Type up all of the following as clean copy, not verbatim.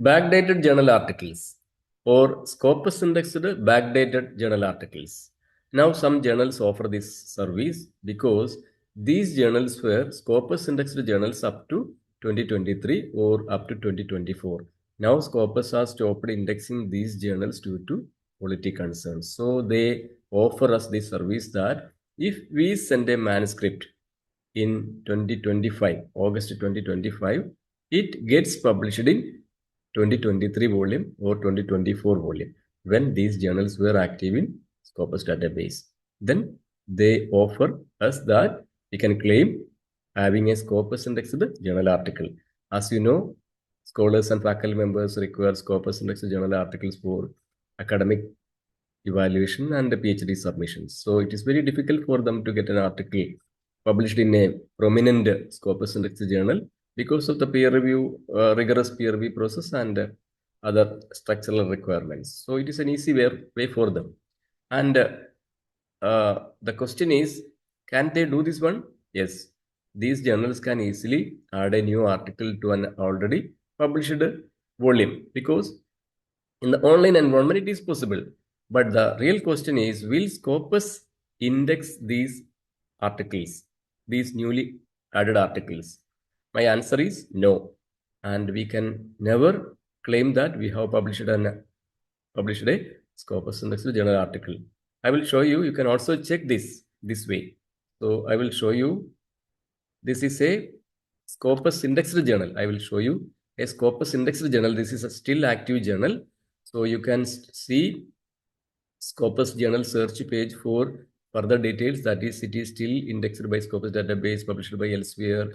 Backdated journal articles or Scopus indexed backdated journal articles. Now, some journals offer this service because these journals were Scopus indexed journals up to 2023 or up to 2024. Now, Scopus has stopped indexing these journals due to quality concerns. So, they offer us this service that if we send a manuscript in 2025, August 2025, it gets published in 2023 volume or 2024 volume when these journals were active in Scopus database. Then they offer us that we can claim having a Scopus indexed journal article. As you know, scholars and faculty members require Scopus indexed journal articles for academic evaluation and PhD submissions. So it is very difficult for them to get an article published in a prominent Scopus indexed journal because of the rigorous peer review process and other structural requirements. So it is an easy way for them. And the question is, can they do this one? Yes. These journals can easily add a new article to an already published volume because in the online environment it is possible. But the real question is, will Scopus index these articles, these newly added articles? My answer is no. And we can never claim that we have published a Scopus indexed journal article. I will show you. You can also check this way. So I will show you. This is a Scopus indexed journal. I will show you a Scopus indexed journal. This is a still active journal. So you can see Scopus journal search page for further details. That is, it is still indexed by Scopus database, published by Elsevier.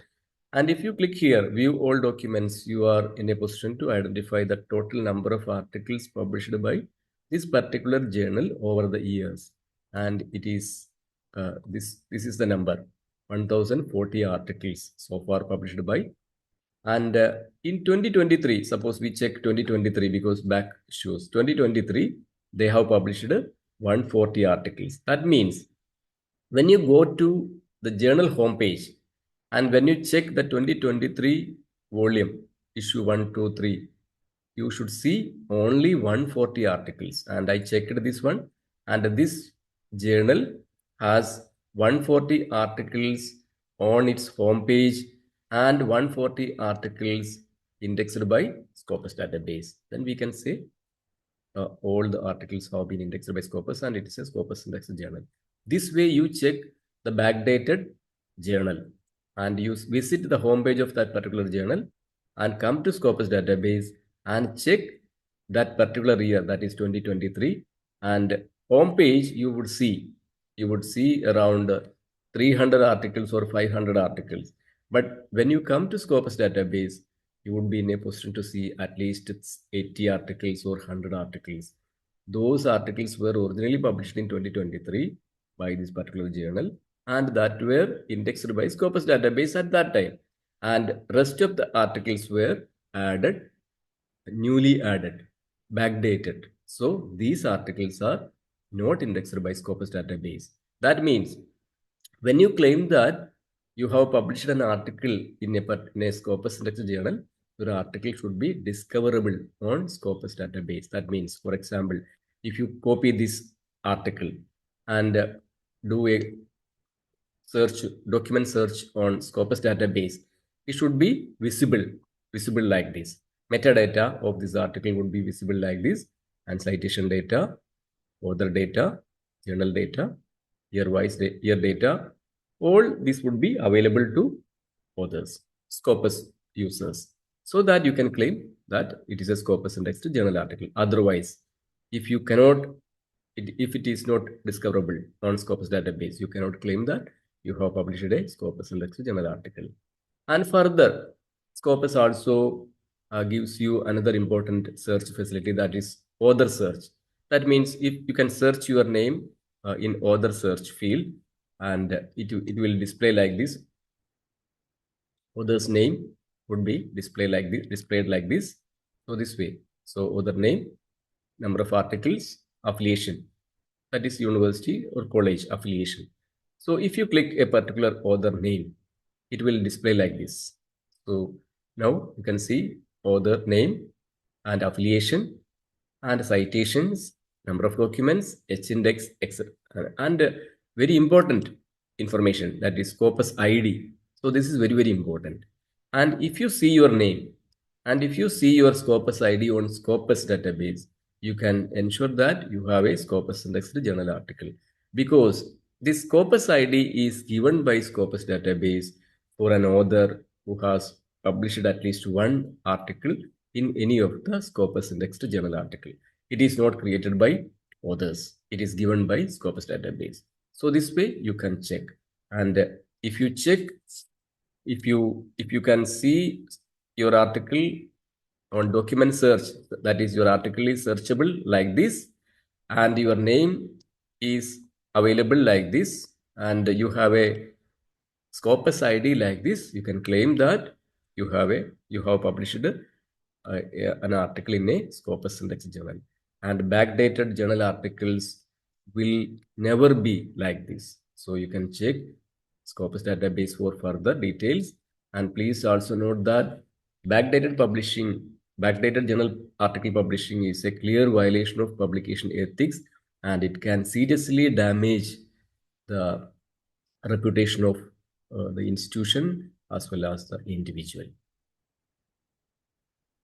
And if you click here, view all documents, you are in a position to identify the total number of articles published by this particular journal over the years. And it is this is the number 1040 articles so far published by. And in 2023, suppose we check 2023 because back shows 2023, they have published 140 articles. That means when you go to the journal homepage and when you check the 2023 volume, issue 1, 2, 3, you should see only 140 articles. And I checked this one, and this journal has 140 articles on its homepage and 140 articles indexed by Scopus database. Then we can say all the articles have been indexed by Scopus and it is a Scopus indexed journal. This way you check the backdated journal and you visit the homepage of that particular journal and come to Scopus database and check that particular year, that is 2023, and homepage you would see around 300 articles or 500 articles. But when you come to Scopus database, you would be in a position to see at least 80 articles or 100 articles. Those articles were originally published in 2023 by this particular journal and that were indexed by Scopus database at that time. And rest of the articles were added, newly added, backdated. So these articles are not indexed by Scopus database. That means when you claim that you have published an article in a Scopus indexed journal, your article should be discoverable on Scopus database. That means, for example, if you copy this article and do a document search on Scopus database, it should be visible like this. Metadata of this article would be visible like this, and citation data, author data, journal data, year data, all this would be available to authors, Scopus users, so that you can claim that it is a Scopus indexed journal article. Otherwise, if it is not discoverable on Scopus database, you cannot claim that you have published a Scopus indexed journal article. And further, Scopus also gives you another important search facility, that is author search. That means if you can search your name in author search field, and it will display like this. Author's name would be displayed like this. So this way. So author name, number of articles, affiliation, that is university or college affiliation. So if you click a particular author name, it will display like this. So now you can see author name, and affiliation and citations, number of documents, H-index, etc. And very important information, that is Scopus ID. So this is very, very important. And if you see your name and if you see your Scopus ID on Scopus database, you can ensure that you have a Scopus indexed journal article, because this Scopus ID is given by Scopus database for an author who has published at least one article in any of the Scopus indexed journal article. It is not created by authors. It is given by Scopus database. So this way you can check. And if you check, if you can see your article on document search, that is your article is searchable like this, and your name is available like this, and you have a Scopus ID like this, you can claim that you have published an article in a Scopus Index journal. And backdated journal articles will never be like this. So you can check Scopus database for further details. And please also note that backdated journal article publishing is a clear violation of publication ethics, and it can seriously damage the reputation of the institution as well as the individual.